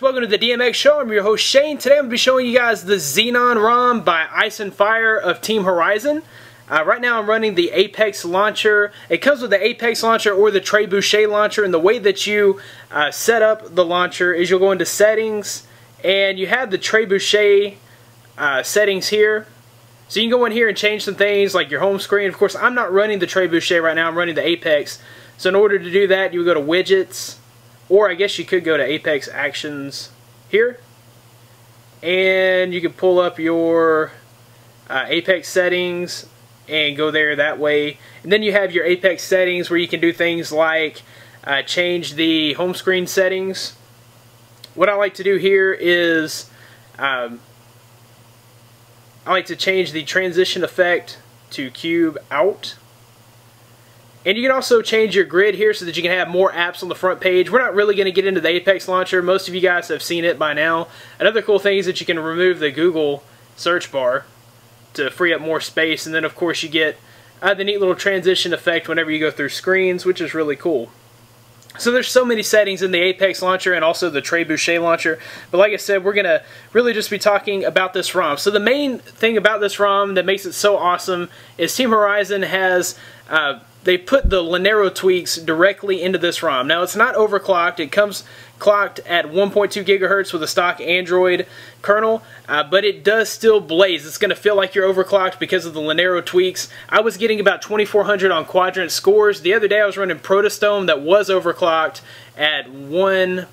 guys, welcome to the DMX Show. I'm your host Shane. Today I'm going to be showing you guys the Xenon ROM by Ice and Fire of Team Horizon. Right now I'm running the Apex launcher. It comes with the Apex launcher or the Trebuchet launcher, and the way that you set up the launcher is you'll go into settings and you have the Trebuchet settings here. So you can go in here and change some things like your home screen. Of course, I'm not running the Trebuchet right now, I'm running the Apex. So in order to do that, you would go to widgets, or I guess you could go to Apex Actions here, and you can pull up your Apex settings and go there that way. And then you have your Apex settings where you can do things like change the home screen settings. What I like to do here is I like to change the transition effect to cube out. And you can also change your grid here so that you can have more apps on the front page. We're not really going to get into the Apex launcher. Most of you guys have seen it by now. Another cool thing is that you can remove the Google search bar to free up more space. And then of course you get the neat little transition effect whenever you go through screens, which is really cool. So there's so many settings in the Apex launcher and also the Trebuchet launcher. But like I said, we're going to really just be talking about this ROM. So the main thing about this ROM that makes it so awesome is Team Horizon has they put the Linaro tweaks directly into this ROM. Now it's not overclocked. It comes clocked at 1.2 gigahertz with a stock Android kernel, but it does still blaze. It's going to feel like you're overclocked because of the Linaro tweaks. I was getting about 2400 on quadrant scores. The other day I was running Protostome that was overclocked at 1.35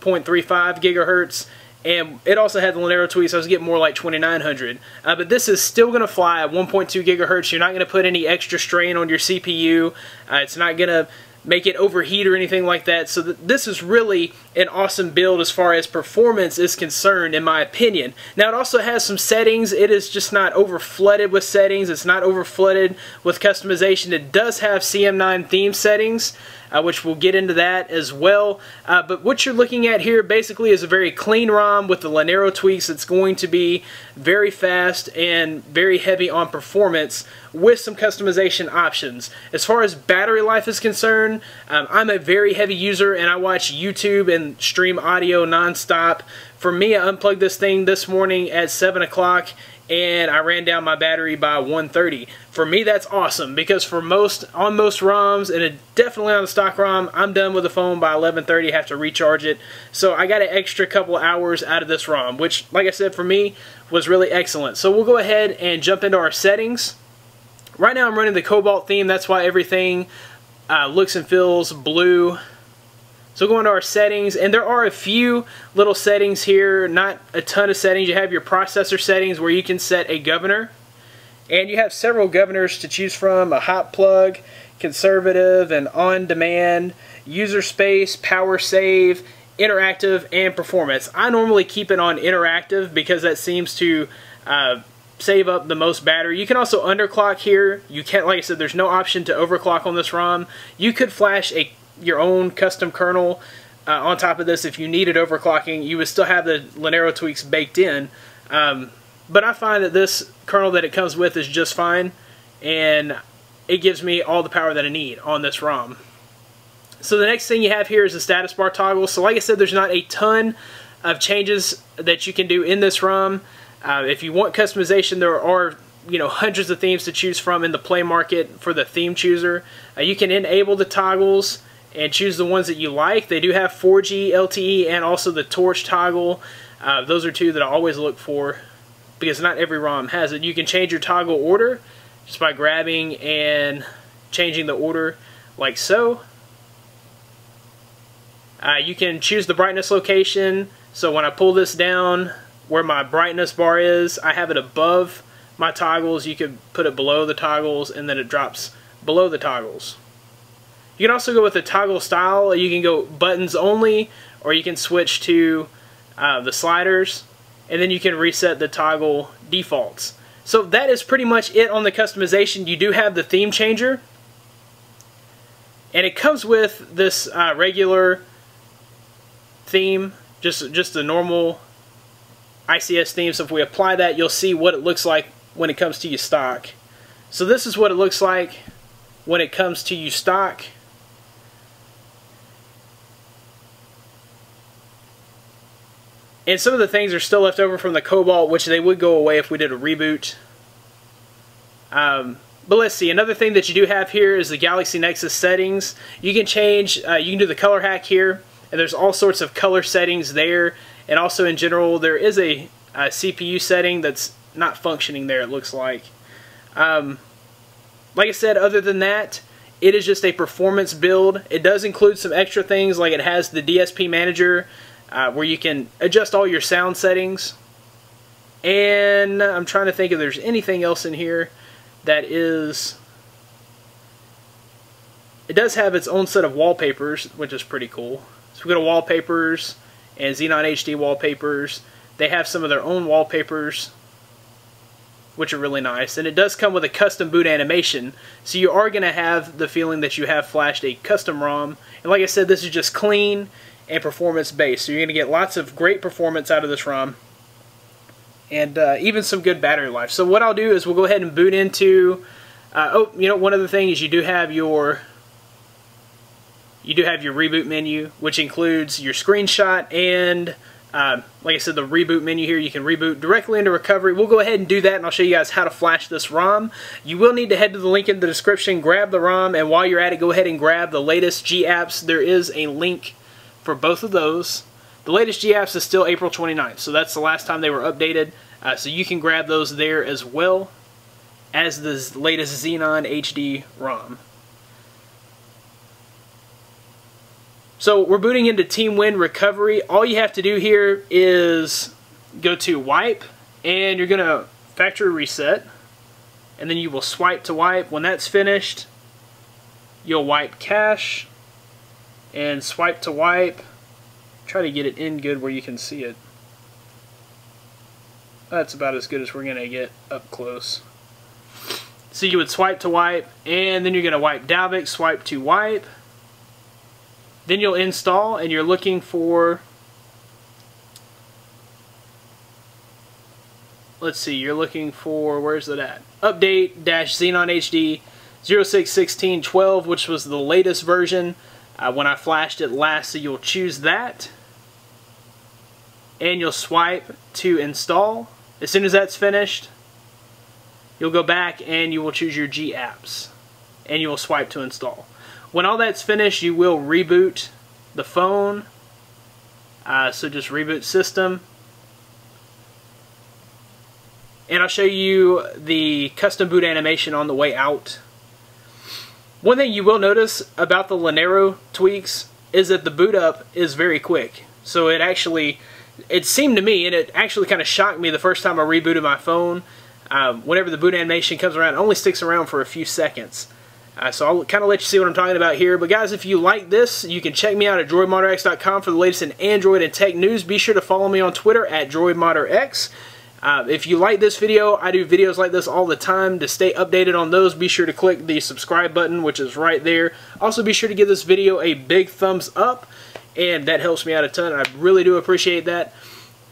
gigahertz. And it also had the Linaro tweaks, so I was getting more like 2900. But this is still going to fly at 1.2 gigahertz. You're not going to put any extra strain on your CPU. It's not going to make it overheat or anything like that. So this is really an awesome build as far as performance is concerned, in my opinion. Now it also has some settings. It is just not over flooded with settings. It's not over flooded with customization. It does have CM9 theme settings, which we'll get into that as well. But what you're looking at here basically is a very clean ROM with the Linaro tweaks. It's going to be very fast and very heavy on performance with some customization options. As far as battery life is concerned, I'm a very heavy user and I watch YouTube and stream audio non-stop. For me, I unplugged this thing this morning at 7 o'clock and I ran down my battery by 1:30. For me, that's awesome because on most ROMs, and definitely on the stock ROM, I'm done with the phone by 11:30, have to recharge it. So I got an extra couple hours out of this ROM, which, like I said, for me, was really excellent. So we'll go ahead and jump into our settings. Right now I'm running the Cobalt theme, that's why everything looks and feels blue. So go into our settings, and there are a few little settings here, not a ton of settings. You have your processor settings where you can set a governor, and you have several governors to choose from: a hot plug, conservative, and on-demand, user space, power save, interactive, and performance. I normally keep it on interactive because that seems to save up the most battery. You can also underclock here. You can't, like I said, there's no option to overclock on this ROM. You could flash your own custom kernel on top of this if you needed overclocking. You would still have the Linaro tweaks baked in. But I find that this kernel that it comes with is just fine, and it gives me all the power that I need on this ROM. So the next thing you have here is the status bar toggle. So like I said, there's not a ton of changes that you can do in this ROM. If you want customization, there are hundreds of themes to choose from in the Play Market for the theme chooser. You can enable the toggles and choose the ones that you like. They do have 4G LTE and also the torch toggle. Those are two that I always look for because not every ROM has it. You can change your toggle order just by grabbing and changing the order like so. You can choose the brightness location. So when I pull this down where my brightness bar is, I have it above my toggles. You could put it below the toggles and then it drops below the toggles. You can also go with the toggle style. You can go buttons only, or you can switch to the sliders, and then you can reset the toggle defaults. So that is pretty much it on the customization. You do have the theme changer, and it comes with this regular theme, just the normal ICS theme. So if we apply that, you'll see what it looks like when it comes to your stock. So this is what it looks like when it comes to your stock. And some of the things are still left over from the Cobalt, which they would go away if we did a reboot. But let's see, another thing that you do have here is the Galaxy Nexus settings. You can change, you can do the color hack here, and there's all sorts of color settings there. And also in general, there is a CPU setting that's not functioning there, it looks like. Like I said, other than that, it is just a performance build. It does include some extra things, like it has the DSP manager, where you can adjust all your sound settings. And I'm trying to think if there's anything else in here that is... It does have its own set of wallpapers, which is pretty cool. So we go to wallpapers and Xenon HD wallpapers. They have some of their own wallpapers, which are really nice. And it does come with a custom boot animation, so you are going to have the feeling that you have flashed a custom ROM. And like I said, this is just clean and performance based, so you're going to get lots of great performance out of this ROM. And even some good battery life. So what I'll do is we'll go ahead and boot into... oh, you know, one other thing is you do have your reboot menu, which includes your screenshot and, like I said, the reboot menu here. You can reboot directly into recovery. We'll go ahead and do that, and I'll show you guys how to flash this ROM. You will need to head to the link in the description, grab the ROM, and while you're at it, go ahead and grab the latest G-apps. There is a link for both of those. The latest G-apps is still April 29th, so that's the last time they were updated. So you can grab those there as well as the latest Xenon HD ROM. So we're booting into TeamWin Recovery. All you have to do here is go to Wipe, and you're going to factory reset, and then you will swipe to wipe. When that's finished, you'll wipe cache and swipe to wipe. Try to get it in good where you can see it. That's about as good as we're going to get up close. So you would swipe to wipe, and then you're going to wipe Dalvik, swipe to wipe. Then you'll install, and you're looking for... Let's see, you're looking for... Where's it at? Update-Xenon HD 061612, which was the latest version when I flashed it last, so you'll choose that. And you'll swipe to install. As soon as that's finished, you'll go back and you will choose your G apps, and you will swipe to install. When all that's finished, you will reboot the phone. So just reboot system, and I'll show you the custom boot animation on the way out. One thing you will notice about the Linaro tweaks is that the boot up is very quick. So it seemed to me, and it actually kind of shocked me the first time I rebooted my phone, whenever the boot animation comes around, it only sticks around for a few seconds. So I'll kind of let you see what I'm talking about here. But guys, if you like this, you can check me out at droidmodderx.com for the latest in Android and tech news. Be sure to follow me on Twitter at droidmodderx. If you like this video, I do videos like this all the time. To stay updated on those, be sure to click the subscribe button, which is right there. Also, be sure to give this video a big thumbs up, and that helps me out a ton. I really do appreciate that.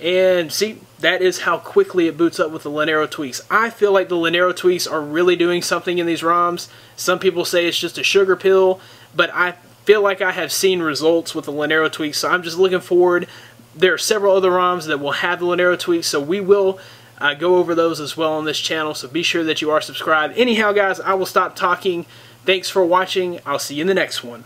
And see, that is how quickly it boots up with the Linaro tweaks. I feel like the Linaro tweaks are really doing something in these ROMs. Some people say it's just a sugar pill, but I feel like I have seen results with the Linaro tweaks, so I'm just looking forward. There are several other ROMs that will have the Linaro tweaks, so we will go over those as well on this channel, so be sure that you are subscribed. Anyhow, guys, I will stop talking. Thanks for watching. I'll see you in the next one.